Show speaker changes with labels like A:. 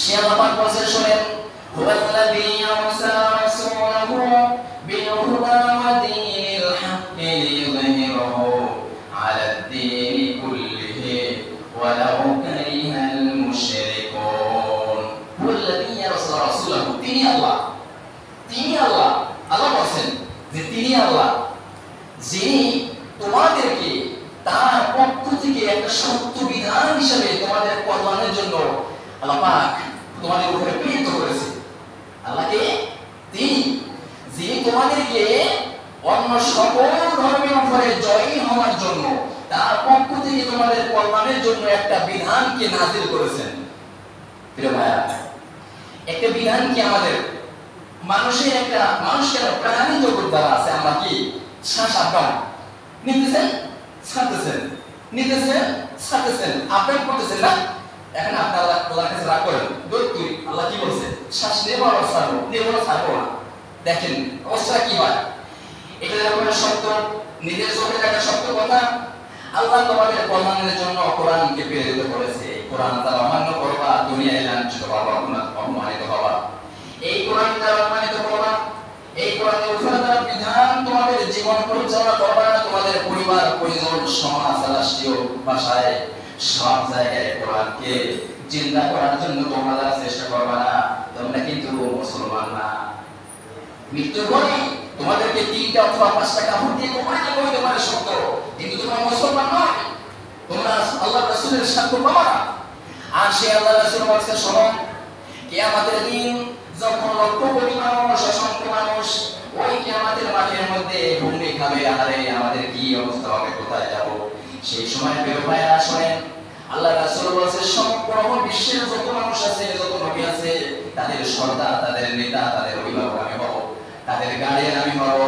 A: সে আল্লাহ পাক বলেন শুনেন, হুয়াল্লাযী আরসালা রাসূলাহু বিল হুদা ওয়া দীনিল হাক্কি লিইয়ুযহিরাহু আলাদ দীনি কুল্লিহি ওয়ালাউ কারিহাল মুশরিকুন। হুয়াল্লাযী আরসালা রাসূলাহু, তিনি আল্লাহ, তিনি আল্লাহ। আল্লাহ বলেন যে তিনি আল্লাহ, যিনি তোমাদেরকে তার পক্ষ থেকে একটা সত্য বিধান হিসেবে তোমাদের কল্যাণের জন্য আল্লাহ পাক তোমাদের উপরে প্রেরিত করেছে। আল্লাহকে তিনি, যিনি তোমাদেরকে অন্য সকল ধর্মের উপরে জয়ী হওয়ার জন্য তার পক্ষ থেকে তোমাদের কল্যাণের জন্য একটা বিধানকে নাযিল করেছেন। প্রিয় ভাইরা, একটা বিধান কি আমাদের মানুষের একটা মানুষের প্রাণী জগৎ দ্বারা আছে। আমরা কি শ্বাস আপ্রাণ নিতেছেন, ছাড়তেছেন, নিতেছেন, ছাড়তেছেন, আপ্রাণ করতেছেন না? এখন আপনারা আল্লাহর কাছে রাগ করেন, দৈত্যি আল্লাহ কি বলছে? শ্বাস নেব আর ছাড়বো, নেব আর ছাড়বো না। দেখেন অবস্থা কি হয়। এটা যখন সত্য, নিজের চোখে দেখা সত্য কথা, আল্লাহ তোমাদের কল্যাণের জন্য কোরআনকে প্রেরিত করেছে। কোরআন তারা অমান্য করবা, দুনিয়ায় লাঞ্ছিত হবা, অপমানিত হবা। এই কোরআন দ্বারা অপমানিত করবা, এই কোরআনের উপরে তারা বিধান তোমাদের জীবন পরিচালনা করবা না। তোমাদের পরিবার, পরিজন, সমাজ, রাষ্ট্রীয় ভাষায় সব জায়গায় কোরআনকে জিন্দা করার জন্য তোমরা যারা চেষ্টা করবা না, তোমরা কিন্তু মুসলমান না। মৃত্যুর পরে তোমাদেরকে 3টা অথবা 5টা কাপড় দিয়ে তোমরা বলতে পারে সত্য, কিন্তু তোমরা মুসলমান নয়, তোমরা আল্লাহ রাসূলের সাক্ষ্য পাবা না। আর সে আল্লাহ রাসূল বলেছে, শোনো, কিয়ামতের দিন যখন লক্ষ কোটি মানুষ, অসংখ্য মানুষ ওই কিয়ামতের মাঠের মধ্যে হুমড়ি খাবে, আরে আমাদের কি অবস্থা হবে, কোথায় যাব? সেই সময় প্রিয় ভাইরা শোনেন, আল্লাহ রাসূল বলেছে, সম্পূর্ণ বিশ্বের যত মানুষ আছে, যত নবী আছে, তাদের সর্দার, তাদের নেতা, তাদের অভিভাবক আমি হব, তাদের গার্ডিয়ান আমি হব,